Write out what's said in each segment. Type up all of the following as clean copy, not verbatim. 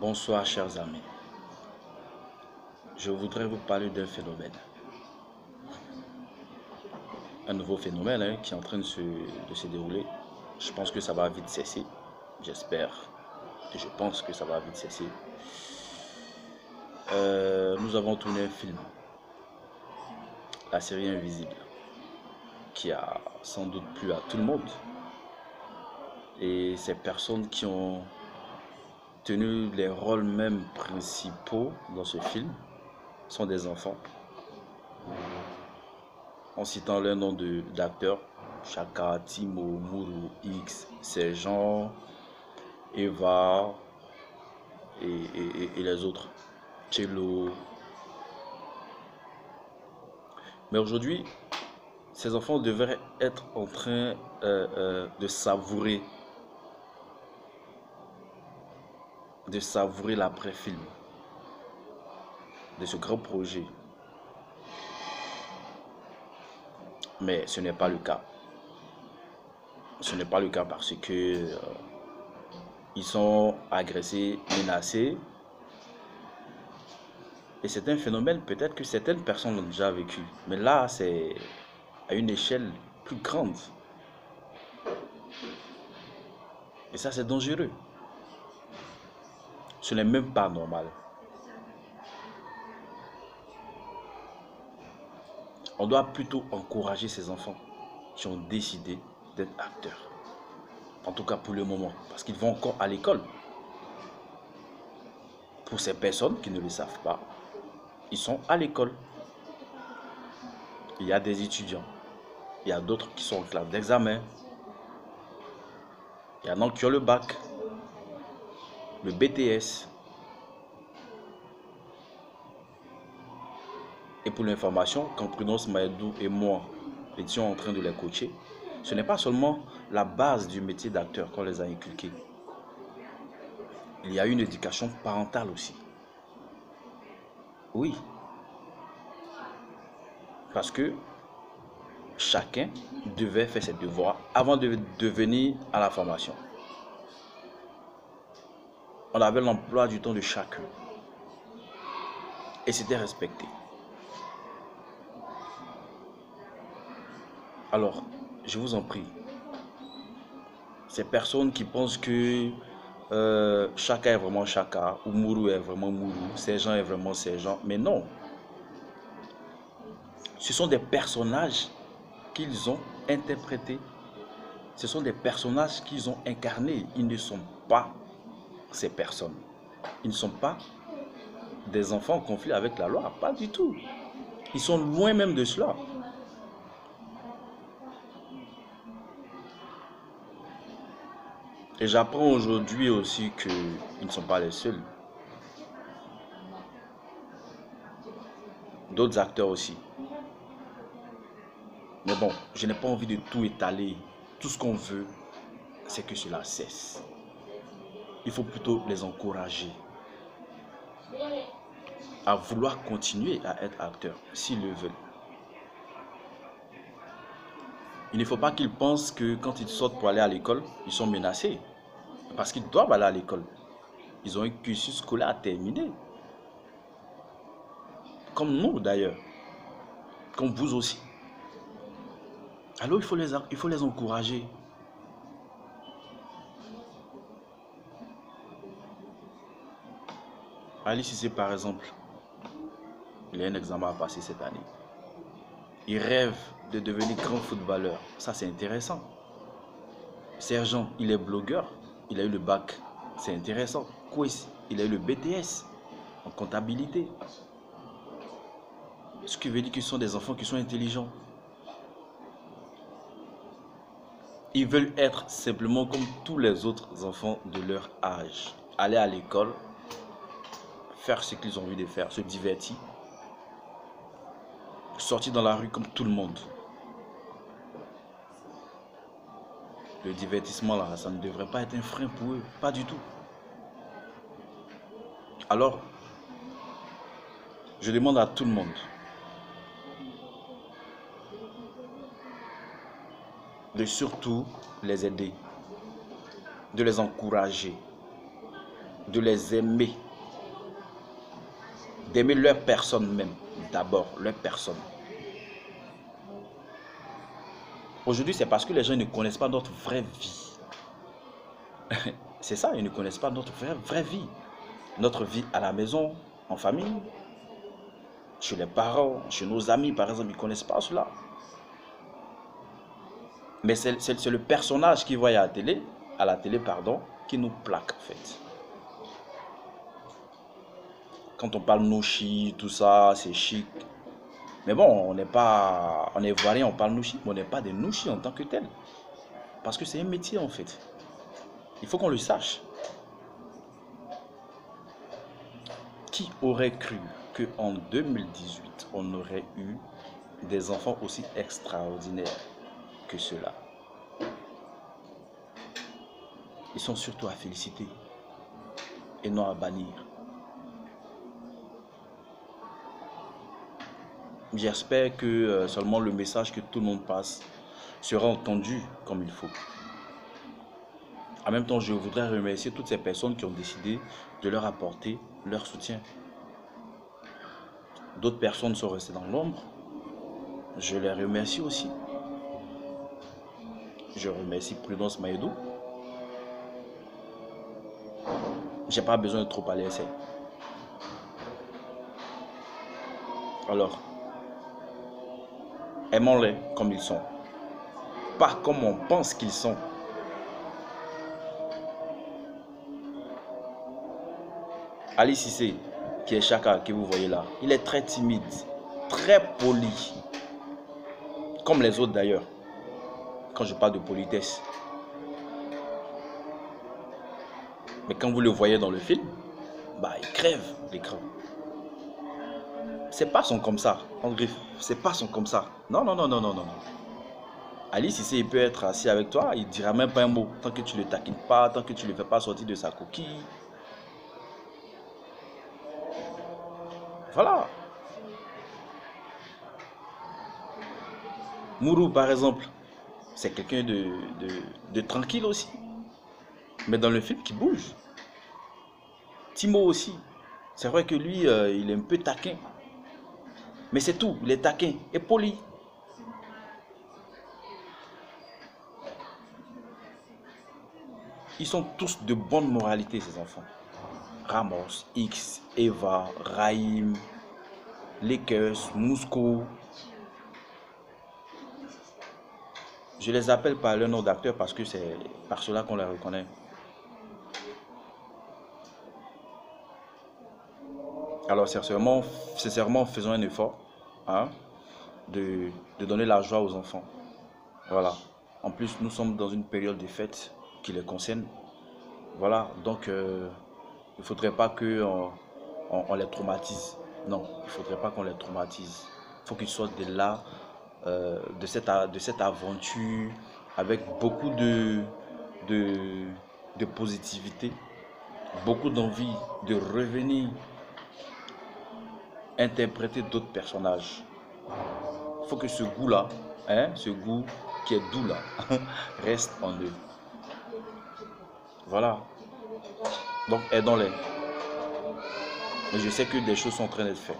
Bonsoir chers amis, je voudrais vous parler d'un phénomène, un nouveau phénomène qui est en train de se dérouler. Je pense que ça va vite cesser, j'espère et je pense que ça va vite cesser. Nous avons tourné un film, la série Invisible, qui a sans doute plu à tout le monde. Et ces personnes qui ont tenu les rôles même principaux dans ce film sont des enfants. En citant leur nom d'acteurs, Chaka, Timo, Mourou, X, Sergent, Eva et les autres, Cello. Mais aujourd'hui, ces enfants devraient être en train de savourer l'après-film de ce grand projet. Mais ce n'est pas le cas. Ce n'est pas le cas parce que ils sont agressés, menacés. Et c'est un phénomène peut-être que certaines personnes l'ont déjà vécu. Mais là, c'est à une échelle plus grande. Et ça, c'est dangereux. Ce n'est même pas normal. On doit plutôt encourager ces enfants qui ont décidé d'être acteurs. En tout cas pour le moment, parce qu'ils vont encore à l'école. Pour ces personnes qui ne le savent pas, ils sont à l'école. Il y a des étudiants, il y a d'autres qui sont en classe d'examen, il y en a qui ont le bac, le BTS. Et pour l'information, quand Prudence Maïdou et moi étions en train de les coacher, ce n'est pas seulement la base du métier d'acteur qu'on les a inculqués. Il y a une éducation parentale aussi. Oui. Parce que chacun devait faire ses devoirs avant de venir à la formation. On avait l'emploi du temps de chacun. Et c'était respecté. Alors, je vous en prie, ces personnes qui pensent que Chaka est vraiment Chaka, ou Mourou est vraiment Mourou, Sergent est vraiment Sergent, mais non. Ce sont des personnages qu'ils ont interprétés. Ce sont des personnages qu'ils ont incarnés. Ils ne sont pas ces personnes. Ils ne sont pas des enfants en conflit avec la loi, pas du tout. Ils sont loin même de cela. Et j'apprends aujourd'hui aussi qu'ils ne sont pas les seuls. D'autres acteurs aussi. Mais bon, je n'ai pas envie de tout étaler. Tout ce qu'on veut, c'est que cela cesse. Il faut plutôt les encourager à vouloir continuer à être acteurs, s'ils le veulent. Il ne faut pas qu'ils pensent que quand ils sortent pour aller à l'école, ils sont menacés. Parce qu'ils doivent aller à l'école. Ils ont un cursus scolaire à terminer. Comme nous d'ailleurs. Comme vous aussi. Alors il faut les encourager. Ali Cissé par exemple, il a un examen à passer cette année. Il rêve de devenir grand footballeur. Ça c'est intéressant. Sergent, il est blogueur. Il a eu le bac. C'est intéressant. Quiz, il a eu le BTS en comptabilité. Ce qui veut dire que ce sont des enfants qui sont intelligents. Ils veulent être simplement comme tous les autres enfants de leur âge. Aller à l'école, faire ce qu'ils ont envie de faire, se divertir, sortir dans la rue comme tout le monde. Le divertissement là, ça ne devrait pas être un frein pour eux, pas du tout. Alors, je demande à tout le monde de surtout les aider, de les encourager, de les aimer, d'aimer leur personne même, d'abord, leur personne. Aujourd'hui, c'est parce que les gens ne connaissent pas notre vraie vie. C'est ça, ils ne connaissent pas notre vraie vie. Notre vie à la maison, en famille, chez les parents, chez nos amis, par exemple, ils ne connaissent pas cela. Mais c'est le personnage qui voit à la télé, qui nous plaque en fait. Quand on parle nouchi, tout ça, c'est chic. Mais bon, on est ivoirien, on parle nouchi, mais on n'est pas des nouchis en tant que tel. Parce que c'est un métier en fait. Il faut qu'on le sache. Qui aurait cru qu'en 2018, on aurait eu des enfants aussi extraordinaires que ceux-là? Ils sont surtout à féliciter et non à bannir. J'espère que seulement le message que tout le monde passe sera entendu comme il faut. En même temps, je voudrais remercier toutes ces personnes qui ont décidé de leur apporter leur soutien. D'autres personnes sont restées dans l'ombre. Je les remercie aussi. Je remercie Prudence Maïdou. J'ai pas besoin de trop parler essai. Alors, aimons-les comme ils sont. Pas comme on pense qu'ils sont. Ali Cissé, qui est Chaka, que vous voyez là, il est très timide, très poli. Comme les autres d'ailleurs, quand je parle de politesse. Mais quand vous le voyez dans le film, bah il crève l'écran. C'est pas son comme ça, André, c'est pas son comme ça. Non, non, non, non, non, non. Ali Cissé, il peut être assis avec toi, il dira même pas un mot, tant que tu le taquines pas, tant que tu le fais pas sortir de sa coquille. Voilà. Mourou, par exemple, c'est quelqu'un de tranquille aussi. Mais dans le film, qui bouge. Timo aussi. C'est vrai que lui, il est un peu taquin. Mais c'est tout, il est taquin et poli. Ils sont tous de bonne moralité, ces enfants. Ramos, X, Eva, Raïm, Lakers, Mousco. Je les appelle par leur nom d'acteur parce que c'est par cela qu'on les reconnaît. Alors sincèrement, faisons un effort de donner la joie aux enfants. Voilà. En plus, nous sommes dans une période de fête qui les concerne. Voilà. Donc, il ne faudrait pas qu'on on les traumatise. Non, il ne faudrait pas qu'on les traumatise. Il faut qu'ils sortent de là, de cette aventure, avec beaucoup de positivité, beaucoup d'envie de revenir interpréter d'autres personnages. Il faut que ce goût-là, ce goût qui est doux là, reste en eux. Voilà. Donc aidons-les. Mais je sais que des choses sont en train d'être faites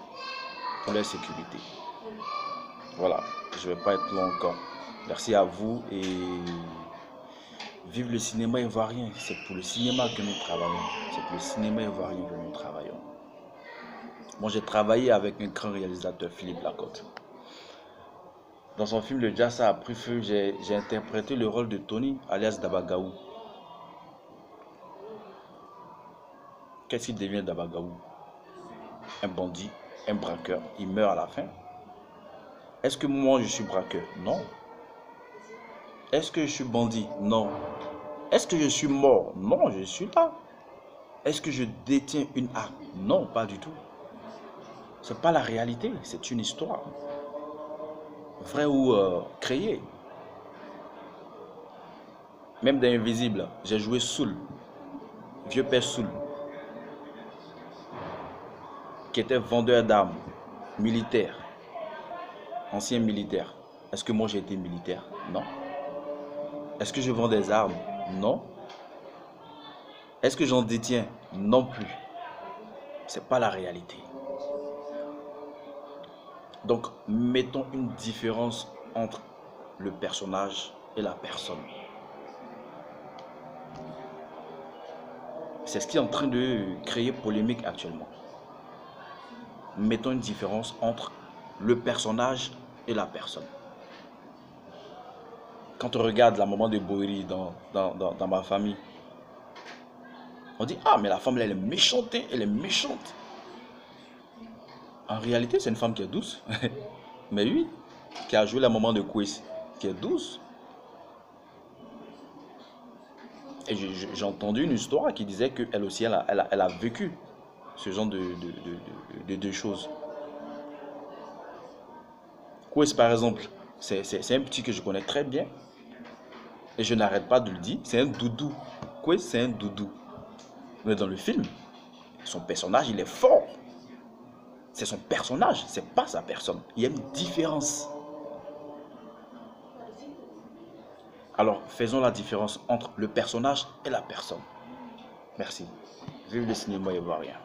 pour leur sécurité. Voilà. Je ne vais pas être long encore. Merci à vous et vive le cinéma ivoirien. C'est pour le cinéma que nous travaillons. C'est pour le cinéma ivoirien que nous travaillons. Moi, j'ai travaillé avec un grand réalisateur, Philippe Lacotte. Dans son film Le Jassa a pris feu, j'ai interprété le rôle de Tony, alias Dabagaou. Qu'est-ce qu'il devient Dabagaou? Un bandit, un braqueur, il meurt à la fin. Est-ce que moi je suis braqueur? Non. Est-ce que je suis bandit? Non. Est-ce que je suis mort? Non, je suis là. Est-ce que je détiens une arme? Non, pas du tout. C'est pas la réalité, c'est une histoire. Vrai ou créé. Même dans Invisible, j'ai joué Soul, vieux père Soul, qui était vendeur d'armes, militaire, ancien militaire. Est-ce que moi j'ai été militaire? Non. Est-ce que je vends des armes? Non. Est-ce que j'en détiens? Non plus. C'est pas la réalité. Donc, mettons une différence entre le personnage et la personne. C'est ce qui est en train de créer polémique actuellement. Mettons une différence entre le personnage et la personne. Quand on regarde la maman de Boiri dans ma famille, on dit, ah, mais la femme, elle est méchante, hein, elle est méchante. En réalité, c'est une femme qui est douce. Mais oui, qui a joué la maman de Quiz, qui est douce. Et j'ai entendu une histoire qui disait qu'elle aussi, elle a vécu ce genre de choses. Quiz, par exemple, c'est un petit que je connais très bien. Et je n'arrête pas de le dire, c'est un doudou. Quiz, c'est un doudou. Mais dans le film, son personnage, il est fort. C'est son personnage, c'est pas sa personne. Il y a une différence. Alors, faisons la différence entre le personnage et la personne. Merci. Vive le cinéma ivoirien.